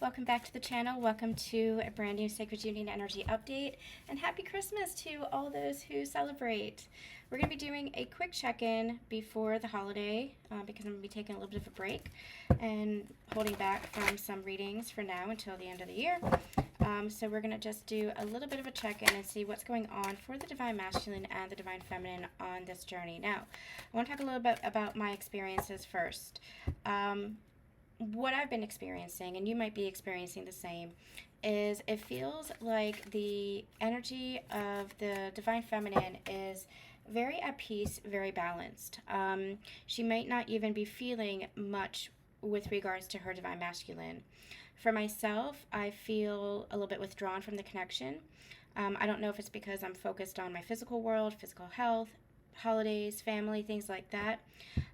welcome back to the channel. Welcome to a brand new Sacred Union Energy update, and happy Christmas to all those who celebrate. We're going to be doing a quick check-in before the holiday because I'm going to be taking a little bit of a break and holding back from some readings for now until the end of the year. So we're going to just do a little bit of a check-in and see what's going on for the Divine Masculine and the Divine Feminine on this journey. Now, I want to talk a little bit about my experiences first. What I've been experiencing, and you might be experiencing the same, is it feels like the energy of the Divine Feminine is very at peace, very balanced. She might not even be feeling much with regards to her Divine Masculine. For myself, I feel a little bit withdrawn from the connection. I don't know if it's because I'm focused on my physical world, physical health, holidays, family, things like that.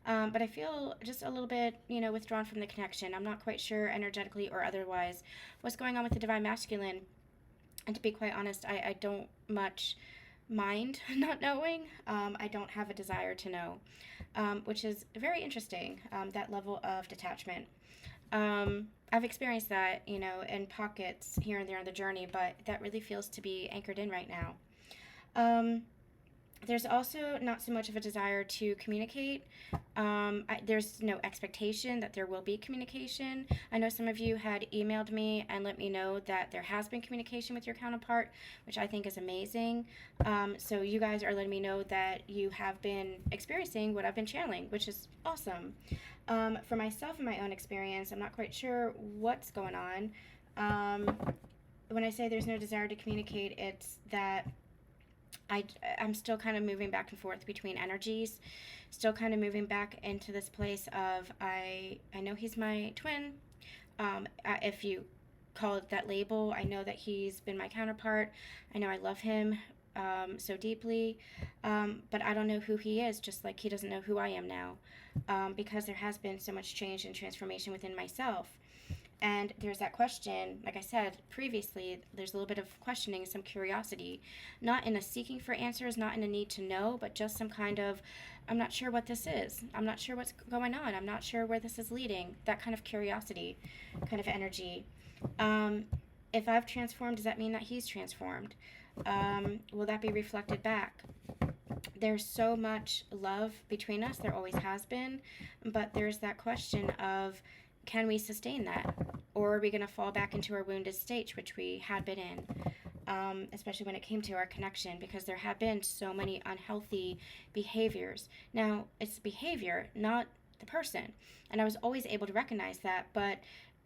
But I feel just a little bit, withdrawn from the connection. I'm not quite sure energetically or otherwise what's going on with the Divine Masculine. And to be quite honest, I don't much mind not knowing. I don't have a desire to know, which is very interesting, that level of detachment. I've experienced that, in pockets here and there on the journey, but that really feels to be anchored in right now. There's also not so much of a desire to communicate. There's no expectation that there will be communication. I know some of you had emailed me and let me know that there has been communication with your counterpart, which I think is amazing. So you guys are letting me know that you have been experiencing what I've been channeling, which is awesome. For myself and my own experience, I'm not quite sure what's going on. When I say there's no desire to communicate, it's that I'm still kind of moving back and forth between energies, still kind of moving back into this place of I know he's my twin. If you call it that label, I know that he's been my counterpart. I know I love him so deeply, but I don't know who he is, just like he doesn't know who I am now, because there has been so much change and transformation within myself. And there's that question, like I said previously, there's a little bit of questioning, some curiosity, not in a seeking for answers, not in a need to know, but just some kind of, I'm not sure what this is. I'm not sure what's going on. I'm not sure where this is leading. That kind of curiosity, kind of energy. If I've transformed, does that mean that he's transformed? Will that be reflected back? There's so much love between us. There always has been. But there's that question of, can we sustain that? Or are we going to fall back into our wounded state, which we had been in, especially when it came to our connection, because there have been so many unhealthy behaviors. Now, it's behavior, not the person. And I was always able to recognize that, but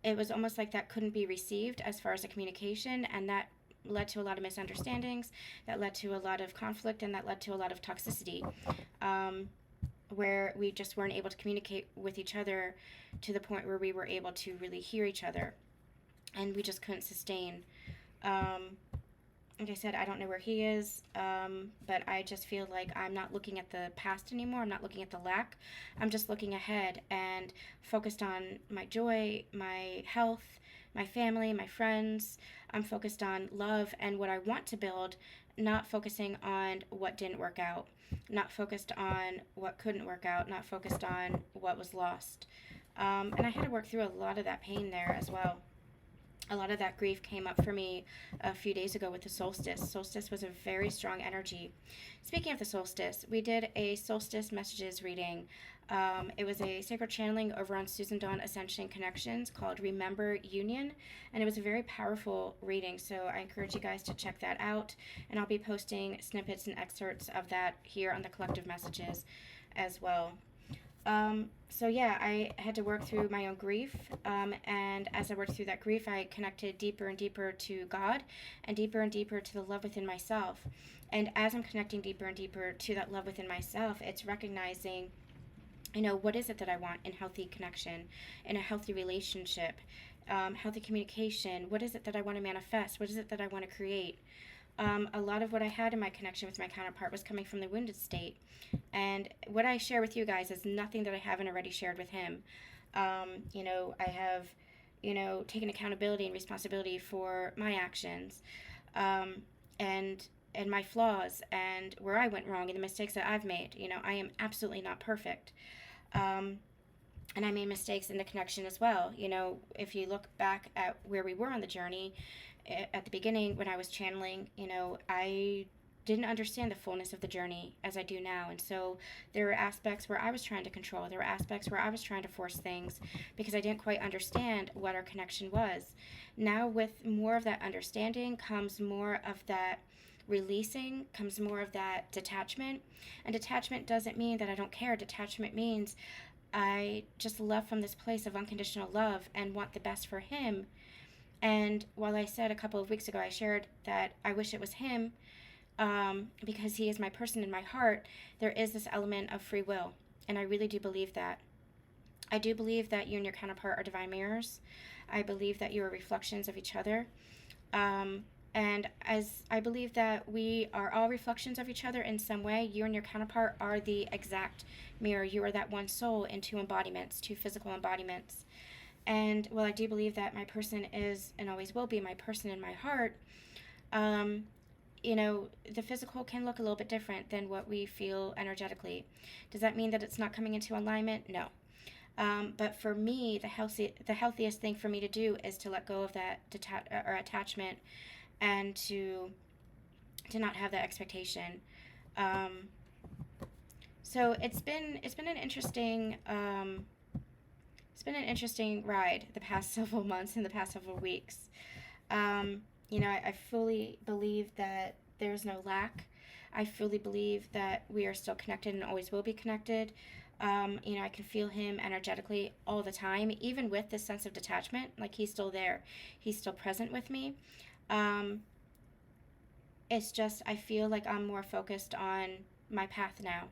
it was almost like that couldn't be received as far as the communication, and that led to a lot of misunderstandings, that led to a lot of conflict, and that led to a lot of toxicity. Where we just weren't able to communicate with each other to the point where we were able to really hear each other, and we just couldn't sustain. Like I said, I don't know where he is, but I just feel like I'm not looking at the past anymore. I'm not looking at the lack. I'm just looking ahead and focused on my joy, my health, my family, my friends. I'm focused on love and what I want to build, not focusing on what didn't work out, not focused on what couldn't work out, not focused on what was lost. And I had to work through a lot of that pain there as well. A lot of that grief came up for me a few days ago with the solstice. Solstice was a very strong energy. Speaking of the solstice, we did a solstice messages reading. It was a sacred channeling over on Susan Dawn Ascension Connections called Remember Union, and it was a very powerful reading, so I encourage you guys to check that out, and I'll be posting snippets and excerpts of that here on the collective messages as well. So yeah, I had to work through my own grief, and as I worked through that grief, I connected deeper and deeper to God, and deeper to the love within myself. And as I'm connecting deeper and deeper to that love within myself, it's recognizing, what is it that I want in healthy connection, in a healthy relationship, healthy communication? What is it that I want to manifest? What is it that I want to create? A lot of what I had in my connection with my counterpart was coming from the wounded state. And what I share with you guys is nothing that I haven't already shared with him. I have, taken accountability and responsibility for my actions, and my flaws and where I went wrong and the mistakes that I've made. I am absolutely not perfect. And I made mistakes in the connection as well. You know, if you look back at where we were on the journey, at the beginning when I was channeling, you know, I didn't understand the fullness of the journey as I do now. And so there were aspects where I was trying to control. There were aspects where I was trying to force things because I didn't quite understand what our connection was. Now, with more of that understanding comes more of that releasing, comes more of that detachment. And detachment doesn't mean that I don't care. Detachment means I just love from this place of unconditional love and want the best for him. And while I said a couple of weeks ago, I shared that I wish it was him, because he is my person in my heart, there is this element of free will. And I really do believe that. I do believe that you and your counterpart are divine mirrors. I believe that you are reflections of each other. And as I believe that we are all reflections of each other in some way, you and your counterpart are the exact mirror. You are that one soul in two embodiments, two physical embodiments. And while I do believe that my person is and always will be my person in my heart, you know, the physical can look a little bit different than what we feel energetically. Does that mean that it's not coming into alignment? No. But for me, the healthiest thing for me to do is to let go of that attachment, and to not have that expectation. So it's been an interesting ride the past several months and the past several weeks. You know, I fully believe that there's no lack. I fully believe that we are still connected and always will be connected. You know, I can feel him energetically all the time, even with this sense of detachment. Like, he's still there. He's still present with me. It's just, I feel like I'm more focused on my path now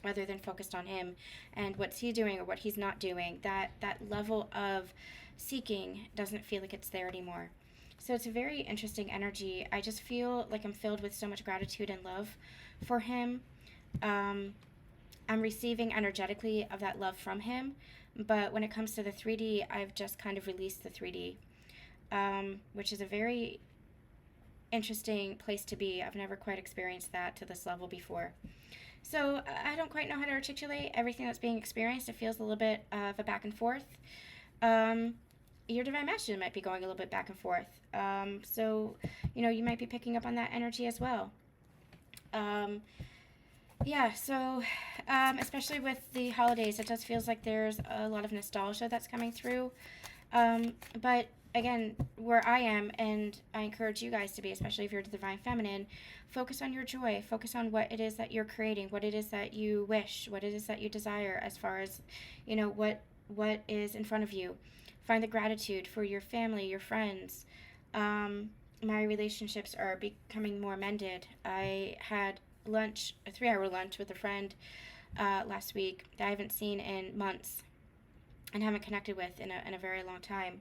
rather than focused on him and what's he doing or what he's not doing. That level of seeking doesn't feel like it's there anymore. So it's a very interesting energy. I just feel like I'm filled with so much gratitude and love for him. I'm receiving energetically of that love from him. But when it comes to the 3D, I've just kind of released the 3D, which is a very interesting place to be. I've never quite experienced that to this level before. So I don't quite know how to articulate everything that's being experienced. It feels a little bit of a back and forth. Your divine masculine might be going a little bit back and forth. So, you know, you might be picking up on that energy as well. Yeah, so especially with the holidays, it just feels like there's a lot of nostalgia that's coming through. But again, where I am, and I encourage you guys to be, especially if you're the divine feminine, focus on your joy. Focus on what it is that you're creating, what it is that you wish, what it is that you desire, as far as, you know, what is in front of you. Find the gratitude for your family, your friends. My relationships are becoming more mended. I had lunch, a 3-hour lunch with a friend last week that I haven't seen in months and haven't connected with in a very long time.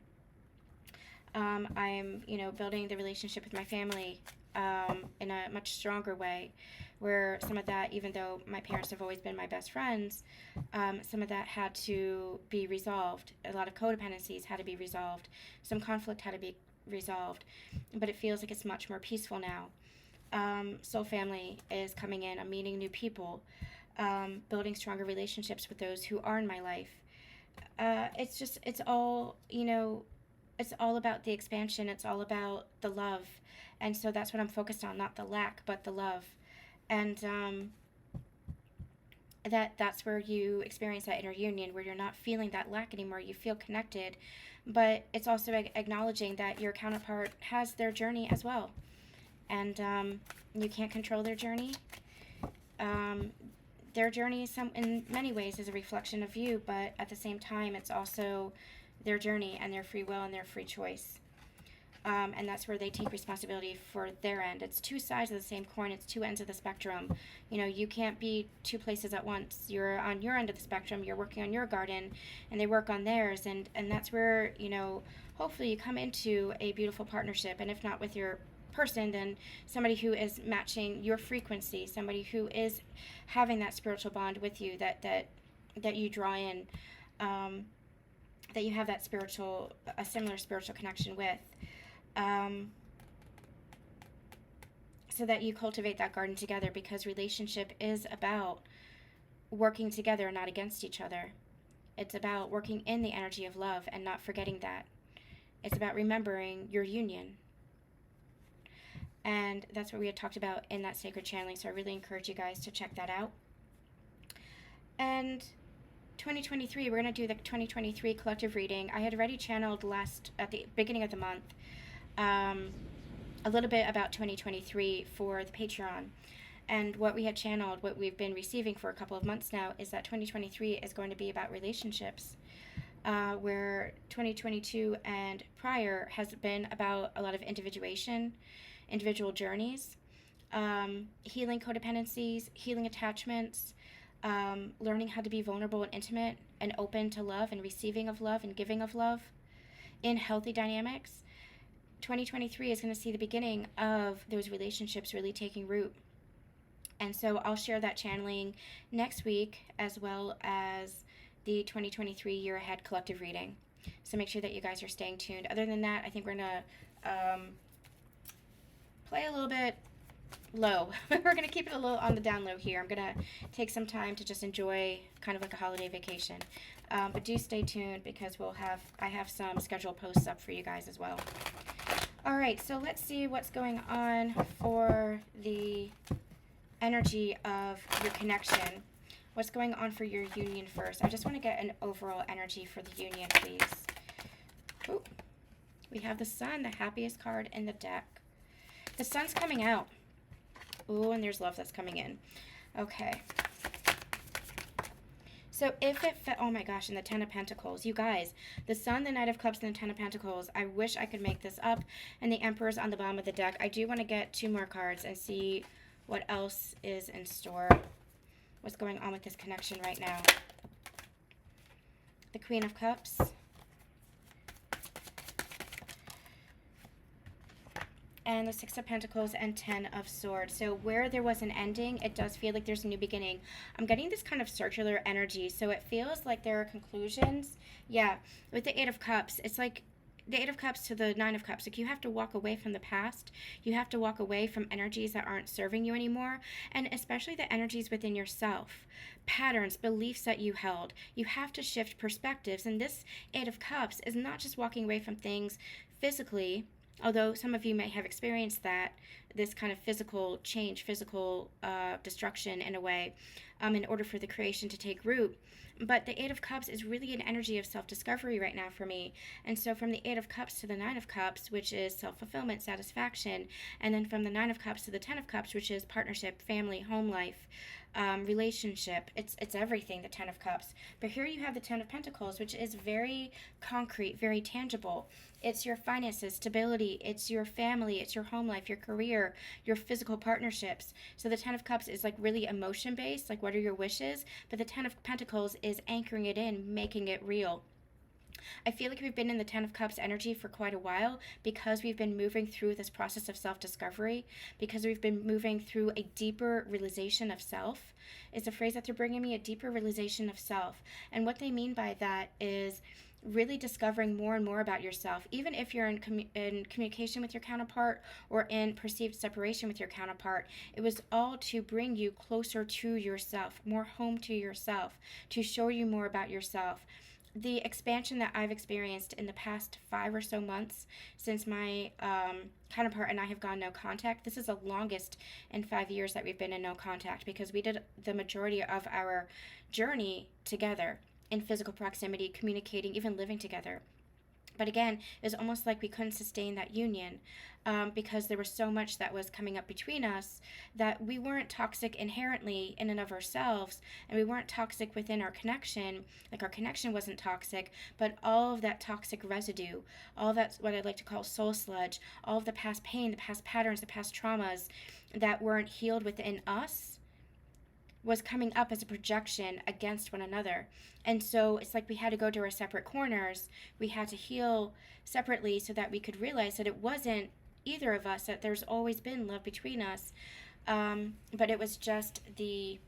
I'm, you know, building the relationship with my family in a much stronger way, where some of that, even though my parents have always been my best friends, some of that had to be resolved. A lot of codependencies had to be resolved. Some conflict had to be resolved. But it feels like it's much more peaceful now. Soul family is coming in. I'm meeting new people, building stronger relationships with those who are in my life. It's all, you know, it's all about the expansion. It's all about the love. And so that's what I'm focused on, not the lack, but the love. And that's where you experience that inner union, where you're not feeling that lack anymore. You feel connected. But it's also acknowledging that your counterpart has their journey as well. And you can't control their journey. Their journey in many ways is a reflection of you, but at the same time, it's also their journey and their free will and their free choice. And that's where they take responsibility for their end. It's two sides of the same coin. It's two ends of the spectrum. You know, you can't be two places at once. You're on your end of the spectrum. You're working on your garden, and they work on theirs. And that's where, you know, hopefully you come into a beautiful partnership. And if not with your person, then somebody who is matching your frequency, somebody who is having that spiritual bond with you, that you draw in, that you have that a similar spiritual connection with, so that you cultivate that garden together, because relationship is about working together, not against each other. It's about working in the energy of love and not forgetting that. It's about remembering your union. And that's what we had talked about in that sacred channeling. So I really encourage you guys to check that out. And 2023, we're going to do the 2023 collective reading. I had already channeled at the beginning of the month a little bit about 2023 for the Patreon. And what we had channeled, what we've been receiving for a couple of months now, is that 2023 is going to be about relationships. Where 2022 and prior has been about a lot of individual journeys, healing codependencies, healing attachments, learning how to be vulnerable and intimate and open to love and receiving of love and giving of love in healthy dynamics. 2023 is going to see the beginning of those relationships really taking root. And so I'll share that channeling next week, as well as the 2023 year ahead collective reading. So make sure that you guys are staying tuned. Other than that, I think we're going to play a little bit low. We're going to keep it a little on the down low here. I'm going to take some time to just enjoy kind of like a holiday vacation. But do stay tuned, because I have some scheduled posts up for you guys as well. All right, so let's see what's going on for the energy of your connection. What's going on for your union first? I just want to get an overall energy for the union, please. Ooh. We have the Sun, the happiest card in the deck. The Sun's coming out. Ooh, and there's love that's coming in. Okay. So if it oh my gosh, and the Ten of Pentacles. You guys, the Sun, the Knight of Cups, and the Ten of Pentacles. I wish I could make this up. And the Emperor's on the bottom of the deck. I do want to get 2 more cards and see what else is in store. What's going on with this connection right now? The Queen of Cups. And the Six of Pentacles and 10 of Swords. So where there was an ending, it does feel like there's a new beginning. I'm getting this kind of circular energy. So it feels like there are conclusions. Yeah, with the Eight of Cups, it's like the Eight of Cups to the Nine of Cups. Like, you have to walk away from the past. You have to walk away from energies that aren't serving you anymore. And especially the energies within yourself. Patterns, beliefs that you held. You have to shift perspectives. And this Eight of Cups is not just walking away from things physically, although some of you may have experienced that, this kind of physical change, physical destruction in a way, in order for the creation to take root. But the Eight of Cups is really an energy of self-discovery right now for me. And so from the Eight of Cups to the Nine of Cups, which is self-fulfillment, satisfaction, and then from the Nine of Cups to the 10 of Cups, which is partnership, family, home life, relationship. It's everything, the 10 of Cups. But here you have the 10 of Pentacles, which is very concrete, very tangible. It's your finances, stability, it's your family, it's your home life, your career, your physical partnerships. So the 10 of Cups is like really emotion-based, like what are your wishes? But the 10 of Pentacles is anchoring it in, making it real. I feel like we've been in the 10 of Cups energy for quite a while, because we've been moving through this process of self-discovery, because we've been moving through a deeper realization of self. It's a phrase that they're bringing me, a deeper realization of self. And what they mean by that is really discovering more and more about yourself, even if you're in communication with your counterpart or in perceived separation with your counterpart. It was all to bring you closer to yourself, more home to yourself, to show you more about yourself. The expansion that I've experienced in the past 5 or so months since my counterpart and I have gone no contact. This is the longest in 5 years that we've been in no contact, because we did the majority of our journey together in physical proximity, communicating, even living together. But again, it was almost like we couldn't sustain that union because there was so much that was coming up between us, that we weren't toxic inherently in and of ourselves, and we weren't toxic within our connection. Like, our connection wasn't toxic, but all of that toxic residue, all that's what I like to call soul sludge, all of the past pain, the past patterns, the past traumas that weren't healed within us, was coming up as a projection against one another. And so it's like we had to go to our separate corners. We had to heal separately so that we could realize that it wasn't either of us, that there's always been love between us. But it was just the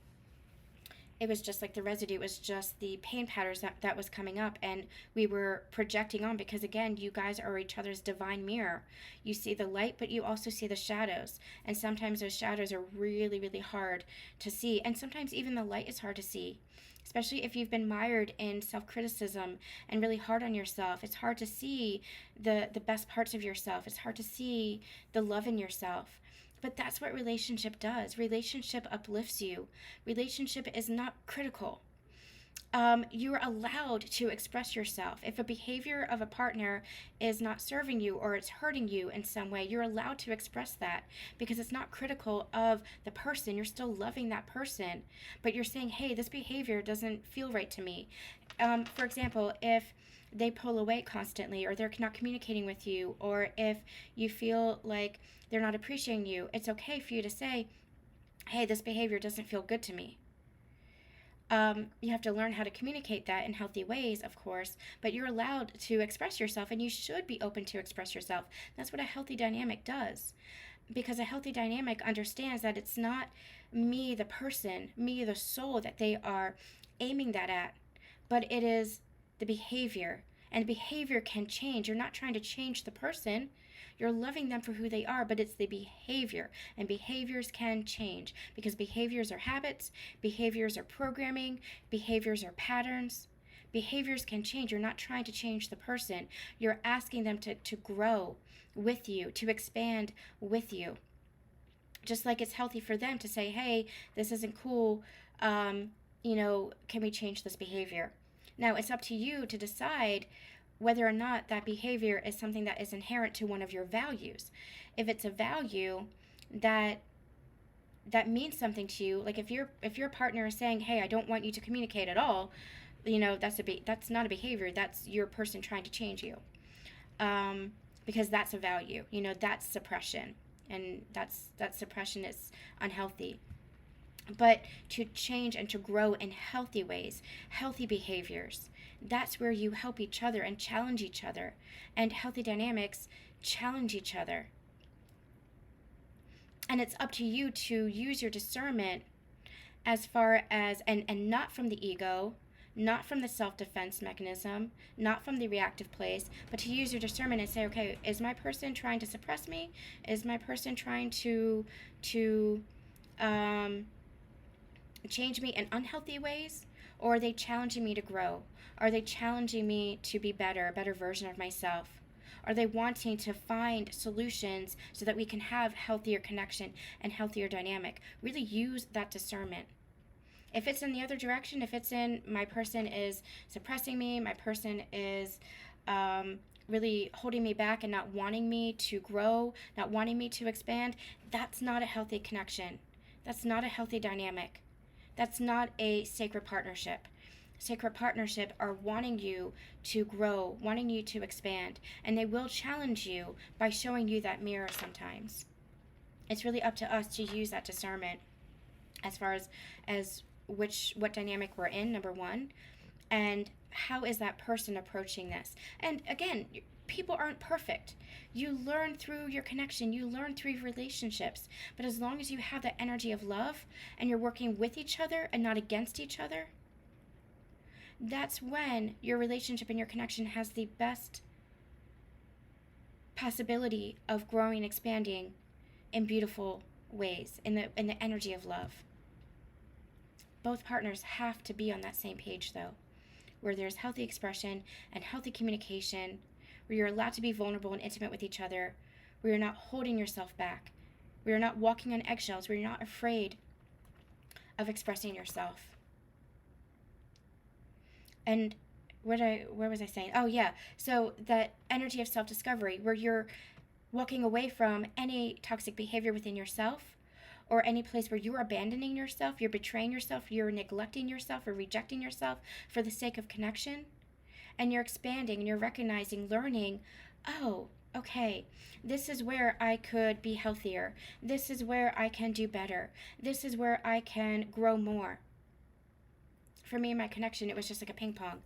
it was just like the residue. It was just the pain patterns that was coming up, and we were projecting on, because again, you guys are each other's divine mirror. You see the light, but you also see the shadows, and sometimes those shadows are really, really hard to see, and sometimes even the light is hard to see, especially if you've been mired in self-criticism and really hard on yourself. It's hard to see the best parts of yourself. It's hard to see the love in yourself. But that's what relationship does. Relationship uplifts you. Relationship is not critical. You're allowed to express yourself. If a behavior of a partner is not serving you or it's hurting you in some way, you're allowed to express that, because it's not critical of the person. You're still loving that person, but you're saying, hey, this behavior doesn't feel right to me. For example, if they pull away constantly, or they're not communicating with you, or if you feel like they're not appreciating you, it's okay for you to say, hey, this behavior doesn't feel good to me. You have to learn how to communicate that in healthy ways, of course, but you're allowed to express yourself, and you should be open to express yourself. That's what a healthy dynamic does, because a healthy dynamic understands that it's not me, the person, me, the soul, that they are aiming that at, but it is the behavior. And behavior can change. You're not trying to change the person. You're loving them for who they are, but it's the behavior. And behaviors can change, because behaviors are habits, behaviors are programming, behaviors are patterns. Behaviors can change. You're not trying to change the person. You're asking them to grow with you, to expand with you. Just like it's healthy for them to say, hey, this isn't cool. Can we change this behavior? Now, it's up to you to decide whether or not that behavior is something that is inherent to one of your values. If it's a value that means something to you, like if your partner is saying, hey, I don't want you to communicate at all, that's not a behavior. That's your person trying to change you, because that's a value. That's suppression, and that suppression is unhealthy. But to change and to grow in healthy ways, healthy behaviors, that's where you help each other and challenge each other. And healthy dynamics challenge each other. And it's up to you to use your discernment as far as, and not from the ego, not from the self-defense mechanism, not from the reactive place, but to use your discernment and say, okay, is my person trying to suppress me? Is my person trying to change me in unhealthy ways? Or are they challenging me to grow? Are they challenging me to be better, a better version of myself? Are they wanting to find solutions so that we can have healthier connection and healthier dynamic? Really use that discernment. If it's in the other direction, if it's in my person is suppressing me, my person is really holding me back and not wanting me to grow, not wanting me to expand, that's not a healthy connection. That's not a healthy dynamic. That's not a sacred partnership. Sacred partnership are wanting you to grow, wanting you to expand, and they will challenge you by showing you that mirror sometimes. It's really up to us to use that discernment as far as what dynamic we're in, number one, and how is that person approaching this. And again, people aren't perfect. You learn through your connection, you learn through your relationships, but as long as you have that energy of love and you're working with each other and not against each other, that's when your relationship and your connection has the best possibility of growing and expanding in beautiful ways, in the energy of love. Both partners have to be on that same page, though, where there's healthy expression and healthy communication, where you're allowed to be vulnerable and intimate with each other, where you're not holding yourself back, where you're not walking on eggshells, where you're not afraid of expressing yourself. And where was I saying? Oh, yeah. So that energy of self-discovery, where you're walking away from any toxic behavior within yourself, or any place where you're abandoning yourself, you're betraying yourself, you're neglecting yourself or rejecting yourself for the sake of connection. And you're expanding and you're recognizing, learning, oh, okay, this is where I could be healthier. This is where I can do better. This is where I can grow more. For me and my connection, it was just like a ping pong,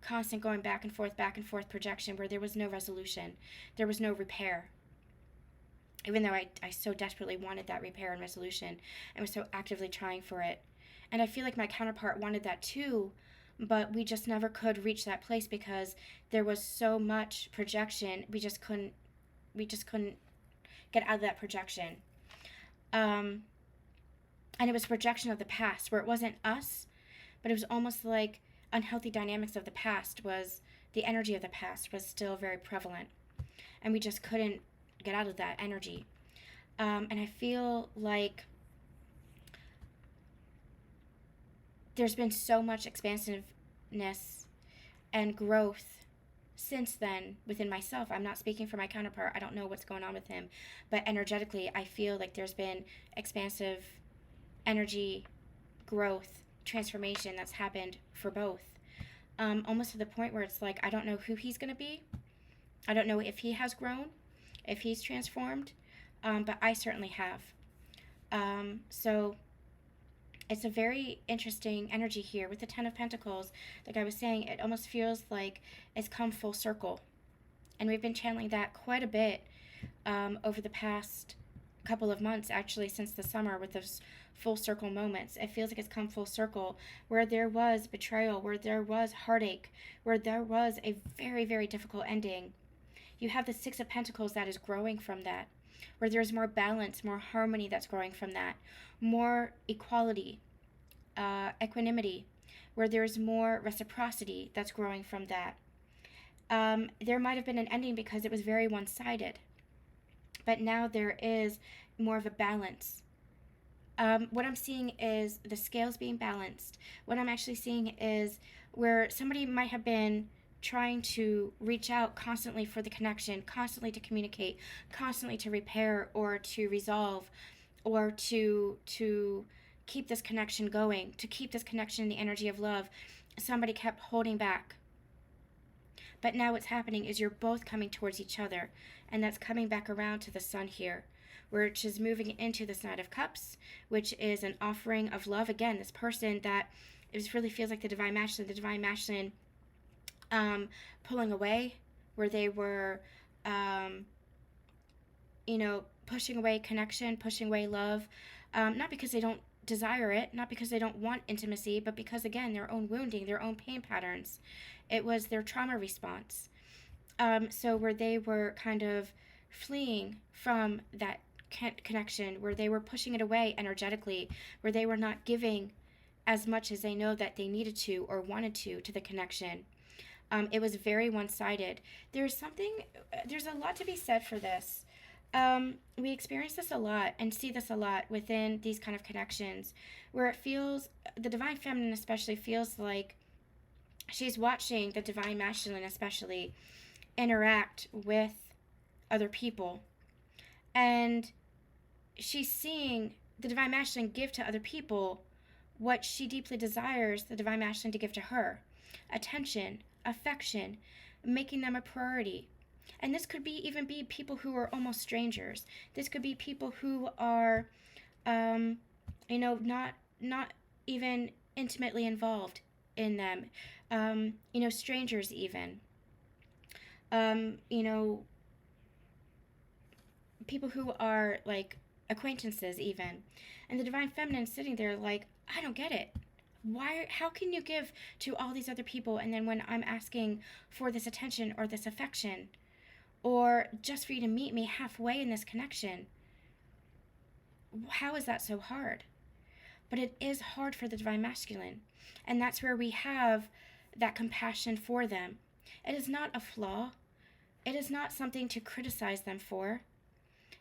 constant going back and forth projection where there was no resolution. There was no repair. Even though I so desperately wanted that repair and resolution and was so actively trying for it. And I feel like my counterpart wanted that too, but we just never could reach that place because there was so much projection. We just couldn't get out of that projection. Um, and it was a projection of the past where it wasn't us, but it was almost like unhealthy dynamics of the past was the energy of the past was still very prevalent, and we just couldn't get out of that energy. And I feel like there's been so much expansiveness and growth since then within myself. I'm not speaking for my counterpart. I don't know what's going on with him, but energetically, I feel like there's been expansive energy growth, transformation that's happened for both. Almost to the point where it's like, I don't know who he's going to be. I don't know if he has grown, if he's transformed, but I certainly have. So it's a very interesting energy here with the Ten of Pentacles. Like I was saying, it almost feels like it's come full circle. And we've been channeling that quite a bit over the past couple of months, actually, since the summer with those full circle moments. It feels like it's come full circle where there was betrayal, where there was heartache, where there was a very, very difficult ending. You have the Six of Pentacles that is growing from that, where there's more balance, more harmony that's growing from that, more equality, equanimity, where there's more reciprocity that's growing from that. There might have been an ending because it was very one-sided, but now there is more of a balance. What I'm seeing is the scales being balanced. What I'm actually seeing is where somebody might have been trying to reach out constantly for the connection, constantly to communicate, constantly to repair or to resolve or to keep this connection going, to keep this connection in the energy of love. Somebody kept holding back. But now what's happening is you're both coming towards each other, and that's coming back around to the sun here, which is moving into this Knight of Cups, which is an offering of love. Again, this person that it just really feels like the Divine Masculine pulling away, where they were, pushing away connection, pushing away love, not because they don't desire it, not because they don't want intimacy, but because, again, their own wounding, their own pain patterns. It was their trauma response. So where they were kind of fleeing from that connection, where they were pushing it away energetically, where they were not giving as much as they know that they needed to or wanted to the connection. It was very one-sided. There's a lot to be said for this. We experience this a lot and see this a lot within these kind of connections, where it feels, the Divine Feminine especially feels like she's watching the Divine Masculine especially interact with other people. And she's seeing the Divine Masculine give to other people what she deeply desires the Divine Masculine to give to her. Attention, affection, making them a priority. And this could even be people who are almost strangers. This could be people who are, not even intimately involved in them. Strangers even. People who are like acquaintances even. And the Divine Feminine sitting there like, I don't get it. How can you give to all these other people, and then when I'm asking for this attention or this affection, or just for you to meet me halfway in this connection, how is that so hard? But it is hard for the Divine Masculine, and that's where we have that compassion for them. It is not a flaw. It is not something to criticize them for.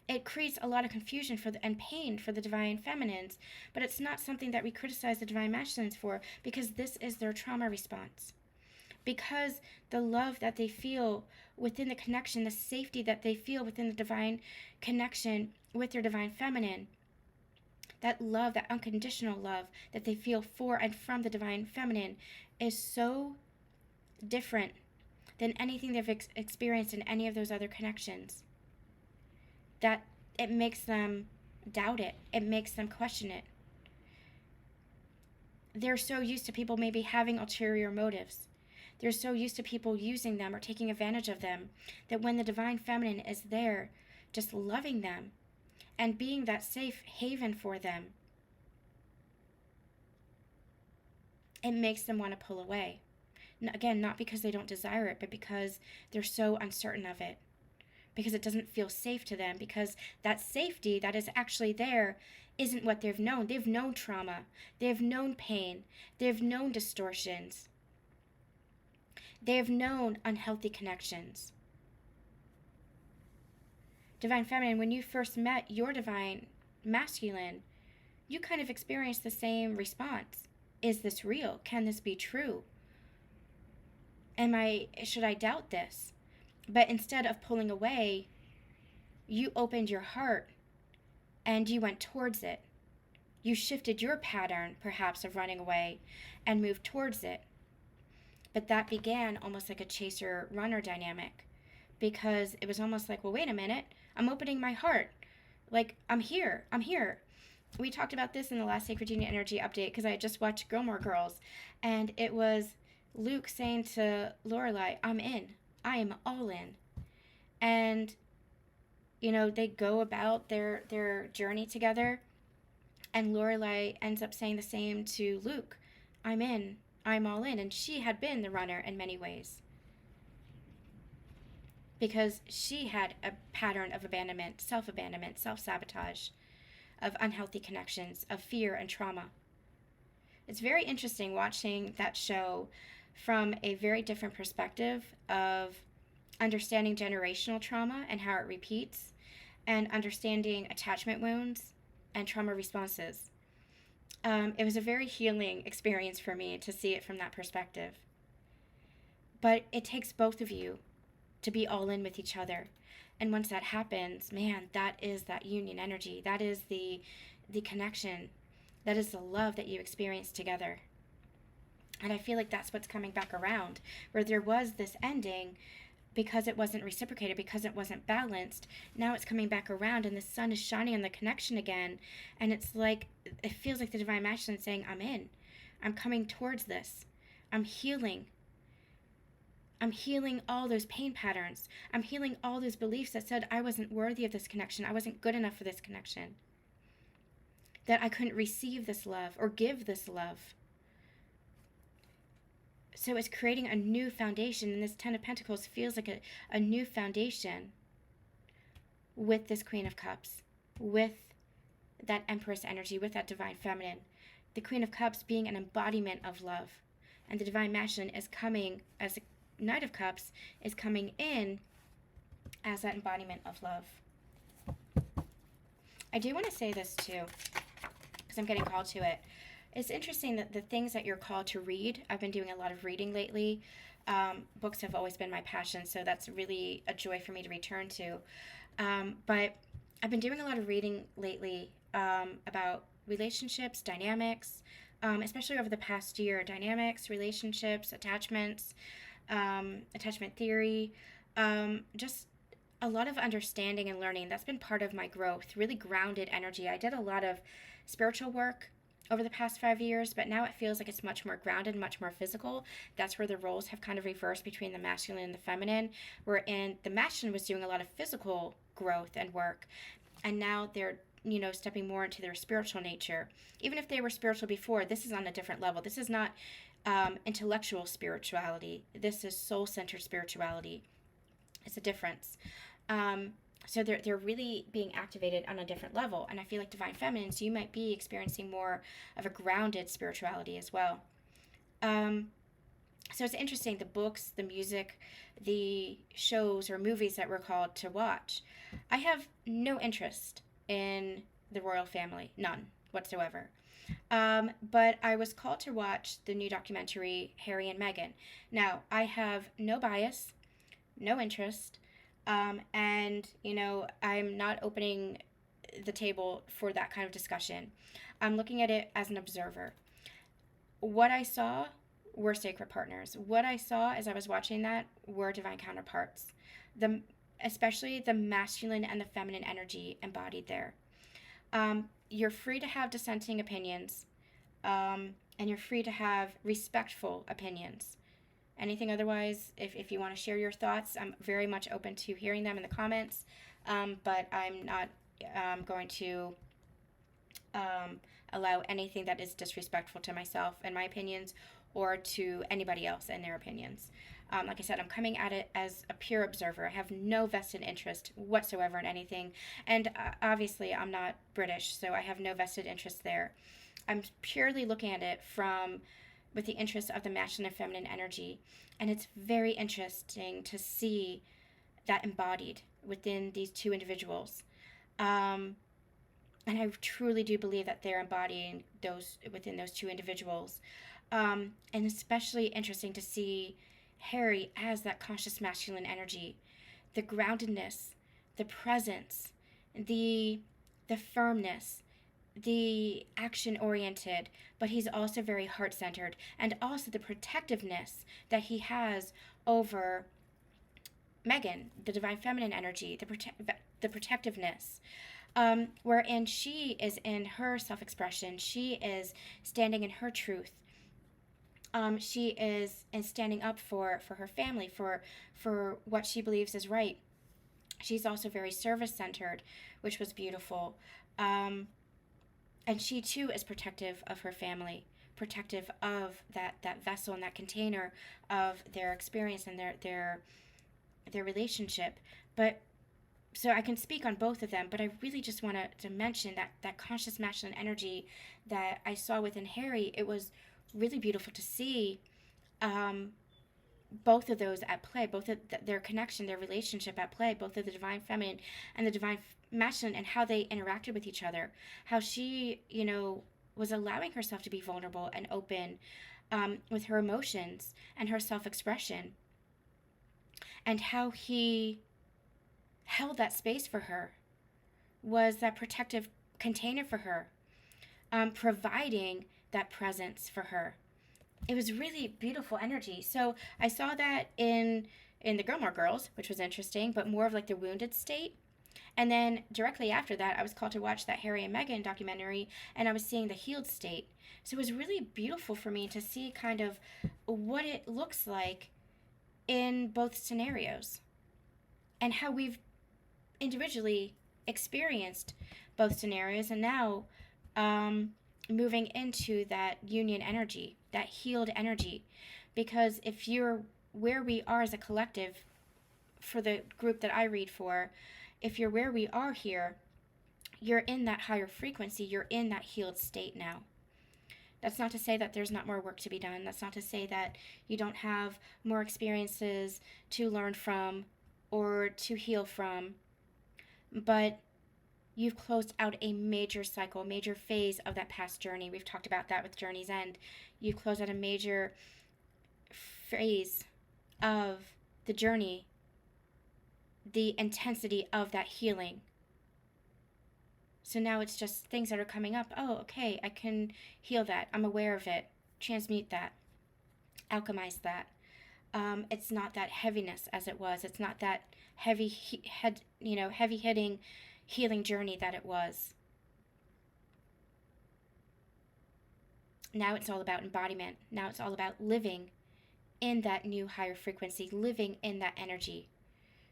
It creates a lot of confusion and pain for the Divine Feminines, but it's not something that we criticize the Divine Masculines for, because this is their trauma response. Because the love that they feel within the connection, the safety that they feel within the divine connection with their Divine Feminine, that love, that unconditional love that they feel for and from the Divine Feminine is so different than anything they've experienced in any of those other connections, that it makes them doubt it. It makes them question it. They're so used to people maybe having ulterior motives. They're so used to people using them or taking advantage of them, that when the Divine Feminine is there, just loving them and being that safe haven for them, it makes them want to pull away. Again, not because they don't desire it, but because they're so uncertain of it, because it doesn't feel safe to them, because that safety that is actually there isn't what they've known. They've known trauma, they've known pain, they've known distortions, they've known unhealthy connections. Divine Feminine, when you first met your Divine Masculine, you kind of experienced the same response. Is this real? Can this be true? Should I doubt this? But instead of pulling away, you opened your heart and you went towards it. You shifted your pattern, perhaps, of running away and moved towards it. But that began almost like a chaser-runner dynamic, because it was almost like, well, wait a minute, I'm opening my heart. Like, I'm here. We talked about this in the last Sacred Union Energy update, because I had just watched Gilmore Girls, and it was Luke saying to Lorelai, I'm in. I am all in. And, they go about their journey together, and Lorelai ends up saying the same to Luke. I'm in. I'm all in. And she had been the runner in many ways, because she had a pattern of abandonment, self-sabotage, of unhealthy connections, of fear and trauma. It's very interesting watching that show from a very different perspective of understanding generational trauma and how it repeats, and understanding attachment wounds and trauma responses. It was a very healing experience for me to see it from that perspective. But it takes both of you to be all in with each other. And once that happens, man, that is that union energy. That is the connection. That is the love that you experience together. And I feel like that's what's coming back around, where there was this ending because it wasn't reciprocated, because it wasn't balanced. Now it's coming back around, and the sun is shining on the connection again. And it's like, it feels like the Divine Masculine saying, I'm in. I'm coming towards this. I'm healing. I'm healing all those pain patterns. I'm healing all those beliefs that said I wasn't worthy of this connection. I wasn't good enough for this connection. That I couldn't receive this love or give this love. So it's creating a new foundation, and this Ten of Pentacles feels like a new foundation with this Queen of Cups, with that Empress energy, with that Divine Feminine. The Queen of Cups being an embodiment of love, and the Divine Masculine is coming as a Knight of Cups, is coming in as that embodiment of love. I do want to say this too, because I'm getting called to it. It's interesting that the things that you're called to read, I've been doing a lot of reading lately. Books have always been my passion, so that's really a joy for me to return to. But I've been doing a lot of reading lately about relationships, dynamics, especially over the past year. Dynamics, relationships, attachments, attachment theory, just a lot of understanding and learning. That's been part of my growth, really grounded energy. I did a lot of spiritual work over the past 5 years, but now it feels like it's much more grounded, much more physical. That's where the roles have kind of reversed between the masculine and the feminine, wherein the masculine was doing a lot of physical growth and work, and now they're stepping more into their spiritual nature. Even if they were spiritual before, this is on a different level. This is not intellectual spirituality. This is soul-centered spirituality. It's a difference. So they're really being activated on a different level. And I feel like Divine Feminine, so you might be experiencing more of a grounded spirituality as well. So it's interesting, the books, the music, the shows or movies that we're called to watch. I have no interest in the royal family, none whatsoever. But I was called to watch the new documentary, Harry and Meghan. Now, I have no bias, no interest, and, I'm not opening the table for that kind of discussion. I'm looking at it as an observer. What I saw were sacred partners. What I saw as I was watching that were divine counterparts, especially the masculine and the feminine energy embodied there. You're free to have dissenting opinions, and you're free to have respectful opinions. Anything otherwise, if you want to share your thoughts, I'm very much open to hearing them in the comments, but I'm not going to allow anything that is disrespectful to myself and my opinions or to anybody else and their opinions. Like I said, I'm coming at it as a pure observer. I have no vested interest whatsoever in anything. And obviously, I'm not British, so I have no vested interest there. I'm purely looking at it with the interest of the masculine and feminine energy. And it's very interesting to see that embodied within these two individuals. And I truly do believe that they're embodying those within those two individuals. And especially interesting to see Harry as that conscious masculine energy, the groundedness, the presence, the firmness, the action oriented, but he's also very heart centered, and also the protectiveness that he has over Megan, the divine feminine energy, the protectiveness. Wherein she is in her self expression, she is standing in her truth. She is standing up for her family, for what she believes is right. She's also very service centered, which was beautiful. And she too is protective of her family, protective of that vessel and that container of their experience and their relationship. But so I can speak on both of them, but I really just want to mention that conscious masculine energy that I saw within Harry. It was really beautiful to see both of those at play, both of their connection, their relationship at play, both of the divine feminine and the divine masculine, and how they interacted with each other, how she, was allowing herself to be vulnerable and open with her emotions and her self-expression, and how he held that space for her, was that protective container for her, providing that presence for her. It was really beautiful energy. So I saw that in the Gilmore Girls, which was interesting, but more of like the wounded state. And then directly after that, I was called to watch that Harry and Meghan documentary, and I was seeing the healed state. So it was really beautiful for me to see kind of what it looks like in both scenarios, and how we've individually experienced both scenarios, and now moving into that union energy, that healed energy. Because if you're where we are as a collective, for the group that I read for, if you're where we are here, you're in that higher frequency, you're in that healed state now. That's not to say that there's not more work to be done. That's not to say that you don't have more experiences to learn from or to heal from. But you've closed out a major cycle, major phase of that past journey. We've talked about that with Journey's End. You've closed out a major phase of the journey, the intensity of that healing. So now it's just things that are coming up. Oh, okay, I can heal that. I'm aware of it. Transmute that. Alchemize that. It's not that heaviness as it was. It's not that heavy hitting healing journey that it was. Now it's all about embodiment. Now it's all about living in that new higher frequency, living in that energy.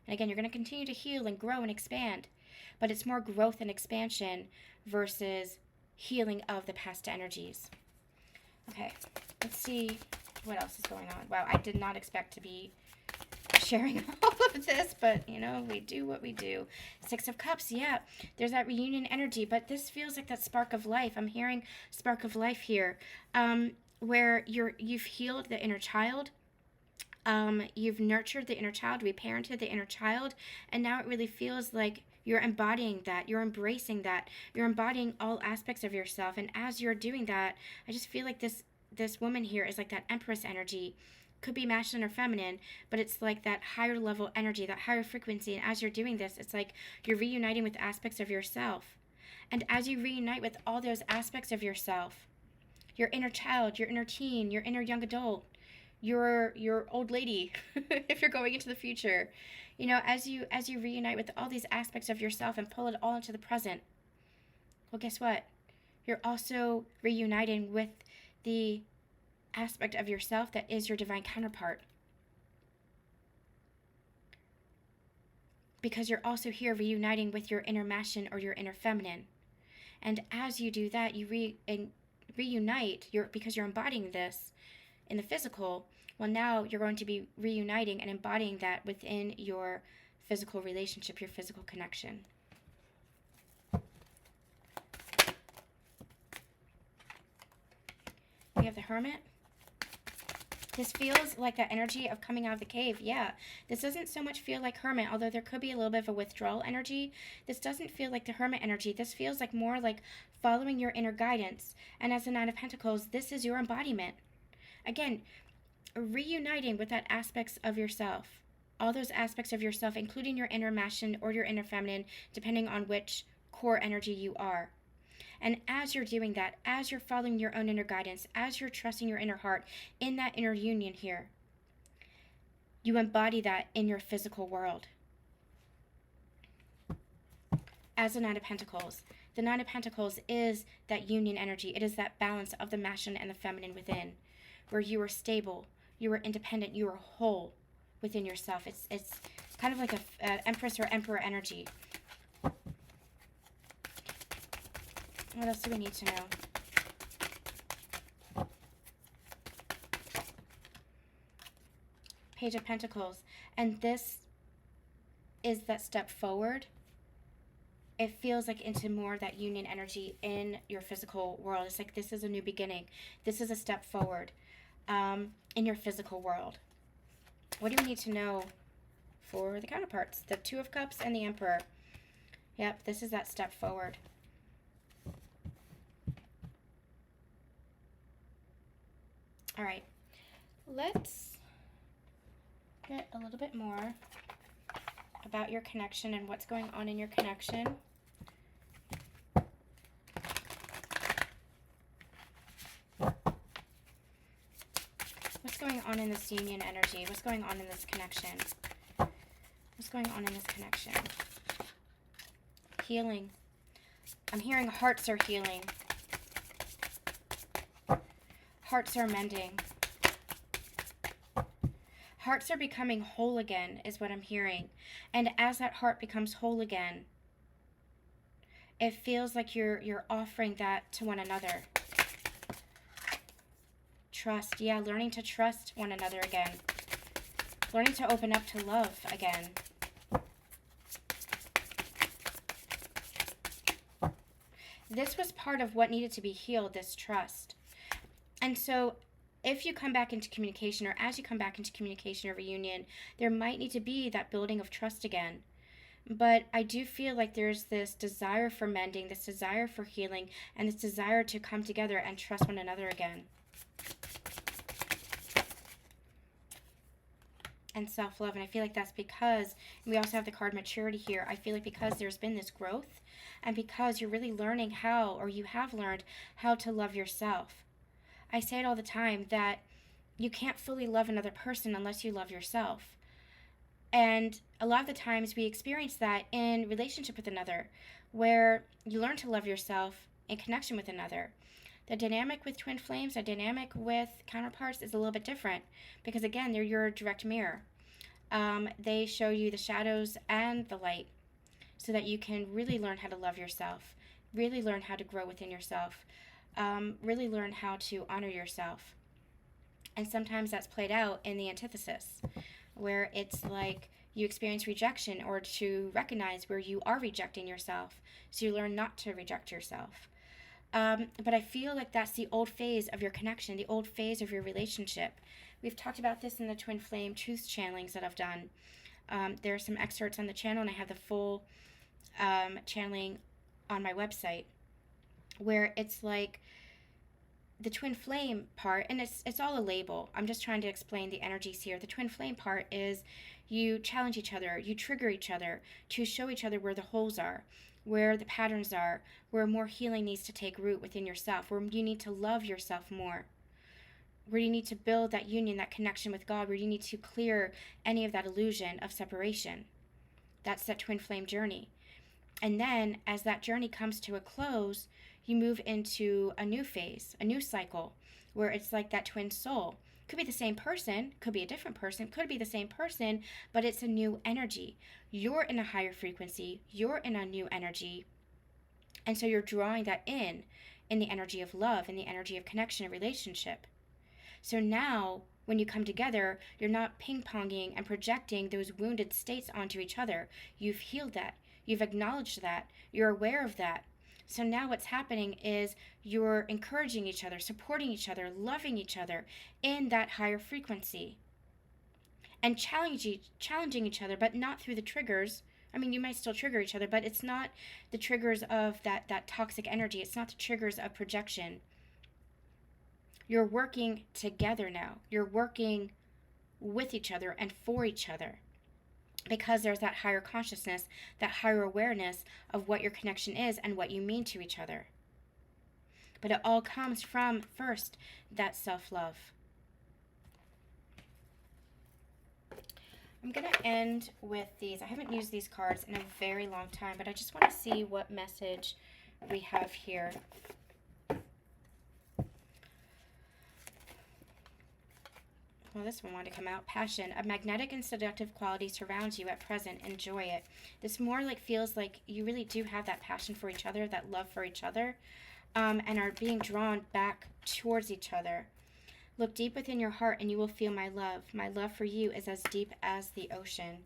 And again, you're going to continue to heal and grow and expand, but it's more growth and expansion versus healing of the past energies. Okay, let's see what else is going on. Wow, I did not expect to be sharing all of this, but we do what we do. Six of Cups, yeah, there's that reunion energy, but this feels like that spark of life. I'm hearing spark of life here, where you've healed the inner child. You've nurtured the inner child, reparented the inner child, and now it really feels like you're embodying that, you're embracing that, you're embodying all aspects of yourself. And as you're doing that, I just feel like this woman here is like that Empress energy. Could be masculine or feminine, but it's like that higher level energy, that higher frequency. And as you're doing this, it's like you're reuniting with aspects of yourself. And as you reunite with all those aspects of yourself, your inner child, your inner teen, your inner young adult, your old lady, if you're going into the future, as you reunite with all these aspects of yourself and pull it all into the present, well, guess what? You're also reuniting with the aspect of yourself that is your divine counterpart. Because you're also here reuniting with your inner masculine or your inner feminine. And as you do that, you reunite, because you're embodying this in the physical. Well, now you're going to be reuniting and embodying that within your physical relationship, your physical connection. We have the Hermit. This feels like that energy of coming out of the cave. Yeah, this doesn't so much feel like Hermit, although there could be a little bit of a withdrawal energy. This doesn't feel like the Hermit energy. This feels like more like following your inner guidance. And as the Nine of Pentacles, this is your embodiment. Again, reuniting with that aspects of yourself. All those aspects of yourself, including your inner masculine or your inner feminine, depending on which core energy you are. And as you're doing that, as you're following your own inner guidance, as you're trusting your inner heart in that inner union here, you embody that in your physical world. As the Nine of Pentacles, the Nine of Pentacles is that union energy. It is that balance of the masculine and the feminine within, where you are stable, you are independent, you are whole within yourself. It's kind of like a Empress or Emperor energy. What else do we need to know? Page of Pentacles. And this is that step forward. It feels like into more of that union energy in your physical world. It's like this is a new beginning. This is a step forward in your physical world. What do we need to know for the counterparts? The Two of Cups and the Emperor. Yep, this is that step forward. All right, let's get a little bit more about your connection and what's going on in your connection. What's going on in this union energy? What's going on in this connection? What's going on in this connection? Healing. I'm hearing hearts are healing. Hearts are mending. Hearts are becoming whole again is what I'm hearing. And as that heart becomes whole again, it feels like you're offering that to one another. Trust. Yeah, learning to trust one another again. Learning to open up to love again. This was part of what needed to be healed, this trust. And so if you come back into communication, or as you come back into communication or reunion, there might need to be that building of trust again. But I do feel like there's this desire for mending, this desire for healing, and this desire to come together and trust one another again. And self-love. And I feel like that's because, we also have the card maturity here. I feel like because there's been this growth, and because you're really learning how, or you have learned how to love yourself. I say it all the time that you can't fully love another person unless you love yourself. And a lot of the times we experience that in relationship with another, where you learn to love yourself in connection with another. The dynamic with twin flames, the dynamic with counterparts is a little bit different because, again, they're your direct mirror. They show you the shadows and the light so that you can really learn how to love yourself, really learn how to grow within yourself, really learn how to honor yourself. And sometimes that's played out in the antithesis, where it's like you experience rejection, or to recognize where you are rejecting yourself, so you learn not to reject yourself. But I feel like that's the old phase of your connection, the old phase of your relationship. We've talked about this in the Twin Flame Truth channelings that I've done. There are some excerpts on the channel, and I have the full channeling on my website, where it's like the twin flame part, and it's all a label. I'm just trying to explain the energies here. The twin flame part is you challenge each other, you trigger each other to show each other where the holes are, where the patterns are, where more healing needs to take root within yourself, where you need to love yourself more, where you need to build that union, that connection with God, where you need to clear any of that illusion of separation. That's that twin flame journey. And then as that journey comes to a close, you move into a new phase, a new cycle, where it's like that twin soul. Could be the same person, could be a different person, could be the same person, but it's a new energy. You're in a higher frequency, you're in a new energy, And so you're drawing that in the energy of love, in the energy of connection and relationship. So now, when you come together, you're not ping-ponging and projecting those wounded states onto each other. You've healed that. You've acknowledged that. You're aware of that. So now what's happening is you're encouraging each other, supporting each other, loving each other in that higher frequency. And challenging each other, but not through the triggers. I mean, you might still trigger each other, but it's not the triggers of that toxic energy. It's not the triggers of projection. You're working together now. You're working with each other and for each other, because there's that higher consciousness, that higher awareness of what your connection is and what you mean to each other. But it all comes from, first, that self-love. I'm going to end with these. I haven't used these cards in a very long time, but I just want to see what message we have here. Well, this one wanted to come out. Passion. A magnetic and seductive quality surrounds you at present. Enjoy it. This more like feels like you really do have that passion for each other, that love for each other, and are being drawn back towards each other. Look deep within your heart and you will feel my love. My love for you is as deep as the ocean.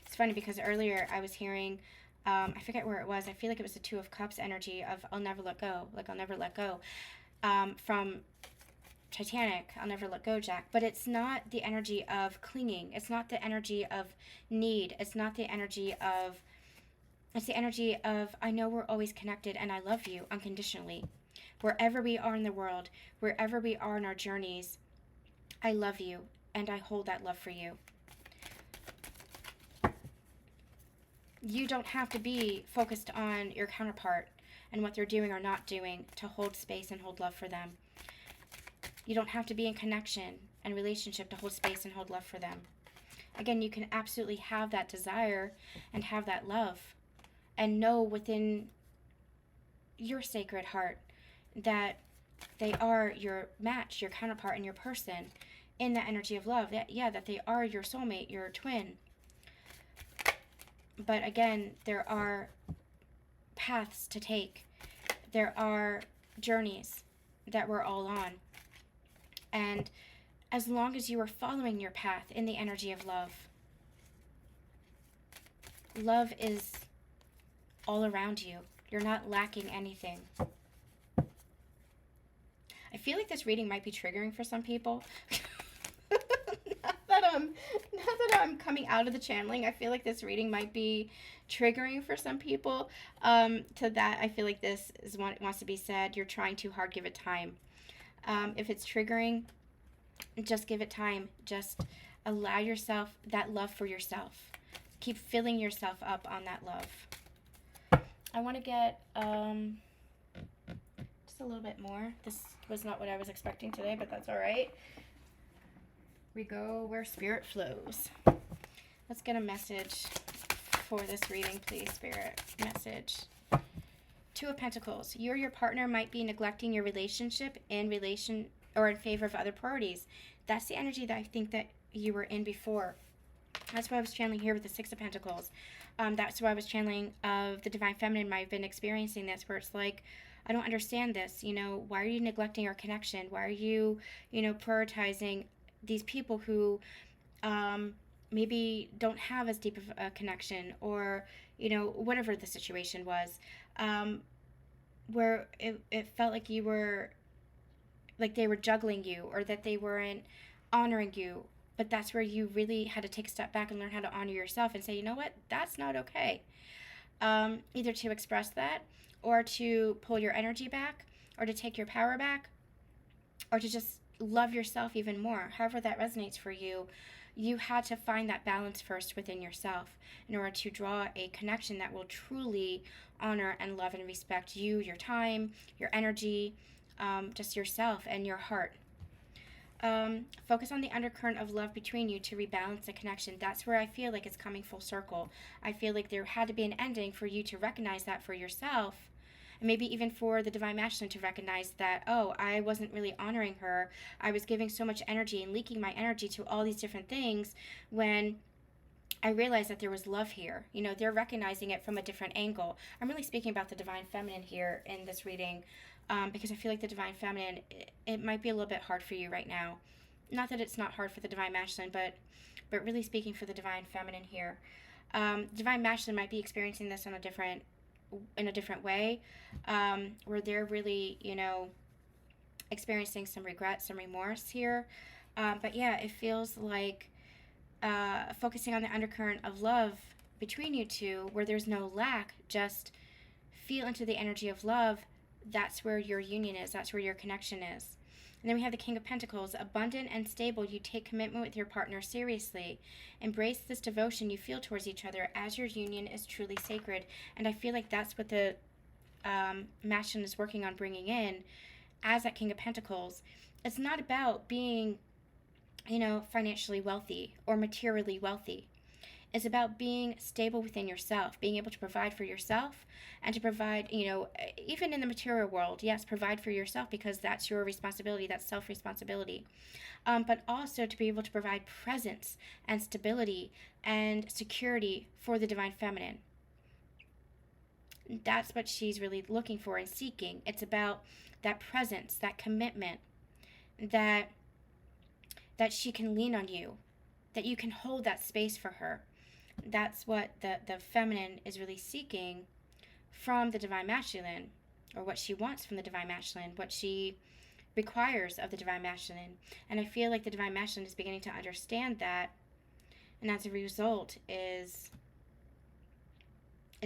It's funny because earlier I was hearing, I forget where it was. I feel like it was the Two of Cups energy of I'll never let go. Like I'll never let go. From Titanic, I'll never let go, Jack. But it's not the energy of clinging. It's not the energy of need. It's not the energy of, it's the energy of I know we're always connected and I love you unconditionally. Wherever we are in the world, wherever we are in our journeys, I love you and I hold that love for you. You don't have to be focused on your counterpart and what they're doing or not doing to hold space and hold love for them. You don't have to be in connection and relationship to hold space and hold love for them. Again, you can absolutely have that desire and have that love and know within your sacred heart that they are your match, your counterpart, and your person in that energy of love. That they are your soulmate, your twin. But again, there are paths to take. There are journeys that we're all on. And as long as you are following your path in the energy of love, love is all around you. You're not lacking anything. I feel like this reading might be triggering for some people. Not that I'm coming out of the channeling, I feel like this reading might be triggering for some people. To that, I feel like this is what wants to be said. You're trying too hard, give it time. If it's triggering, just give it time. Just allow yourself that love for yourself. Keep filling yourself up on that love. I want to get just a little bit more. This was not what I was expecting today, but that's all right. We go where spirit flows. Let's get a message for this reading, please, Spirit. Message. Two of Pentacles. You or your partner might be neglecting your relationship in favor of other priorities. That's the energy that I think that you were in before. That's why I was channeling here with the Six of Pentacles. That's why I was channeling of the Divine Feminine might have been experiencing this, where it's like, I don't understand this. Why are you neglecting our connection? Why are you, prioritizing these people who maybe don't have as deep of a connection, or, whatever the situation was, where it felt like you were, like they were juggling you, or that they weren't honoring you. But that's where you really had to take a step back and learn how to honor yourself and say, you know what, that's not okay. Either to express that, or to pull your energy back, or to take your power back, or to just love yourself even more. However that resonates for you, you had to find that balance first within yourself in order to draw a connection that will truly honor and love and respect you, your time, your energy, just yourself and your heart. Focus on the undercurrent of love between you to rebalance the connection. That's where I feel like it's coming full circle. I feel like there had to be an ending for you to recognize that for yourself, and maybe even for the Divine Masculine to recognize that, oh, I wasn't really honoring her. I was giving so much energy and leaking my energy to all these different things when I realized that there was love here. You know, they're recognizing it from a different angle. I'm really speaking about the divine feminine here in this reading, because I feel like the divine feminine, it might be a little bit hard for you right now. Not that it's not hard for the divine masculine, but really speaking for the divine feminine here. Divine masculine might be experiencing this in a different way, where they're really, you know, experiencing some regret, some remorse here. But yeah, it feels like focusing on the undercurrent of love between you two, where there's no lack, just feel into the energy of love. That's where your union is, that's where your connection is. And then we have the King of Pentacles, abundant and stable. You take commitment with your partner seriously. Embrace this devotion you feel towards each other, as your union is truly sacred. And I feel like that's what the masculine is working on bringing in as that King of Pentacles. It's not about being, you know, financially wealthy or materially wealthy. It's about being stable within yourself, being able to provide for yourself, and to provide, you know, even in the material world, yes, provide for yourself, because that's your responsibility, that's self-responsibility. But also to be able to provide presence and stability and security for the divine feminine. That's what she's really looking for and seeking. It's about that presence, that commitment, that she can lean on you, that you can hold that space for her. That's what the feminine is really seeking from the divine masculine, or what she wants from the divine masculine, what she requires of the divine masculine. And I feel like the divine masculine is beginning to understand that, and as a result is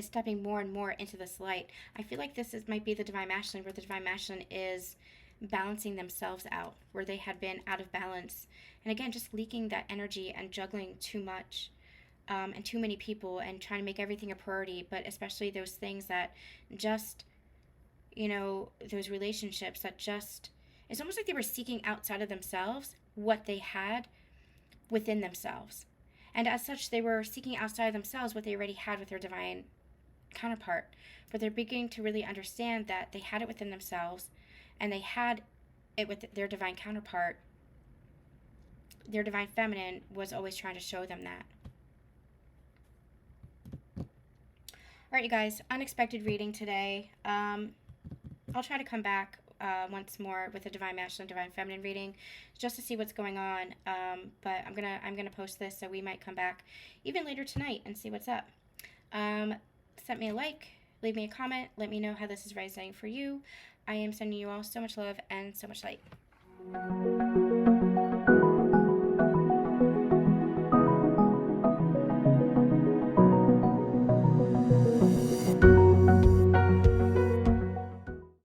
stepping more and more into this light. I feel like might be the divine masculine, where the divine masculine is balancing themselves out, where they had been out of balance, and again, just leaking that energy and juggling too much, and too many people, and trying to make everything a priority, but especially those things that just, you know, those relationships that just, it's almost like they were seeking outside of themselves what they had within themselves. And as such, they were seeking outside of themselves what they already had with their divine counterpart. But they're beginning to really understand that they had it within themselves, and they had it with their divine counterpart. Their divine feminine was always trying to show them that. Alright, you guys, unexpected reading today. I'll try to come back once more with a divine masculine, divine feminine reading, just to see what's going on. But I'm gonna post this, so we might come back even later tonight and see what's up. Send me a like, leave me a comment, let me know how this is resonating for you. I am sending you all so much love and so much light.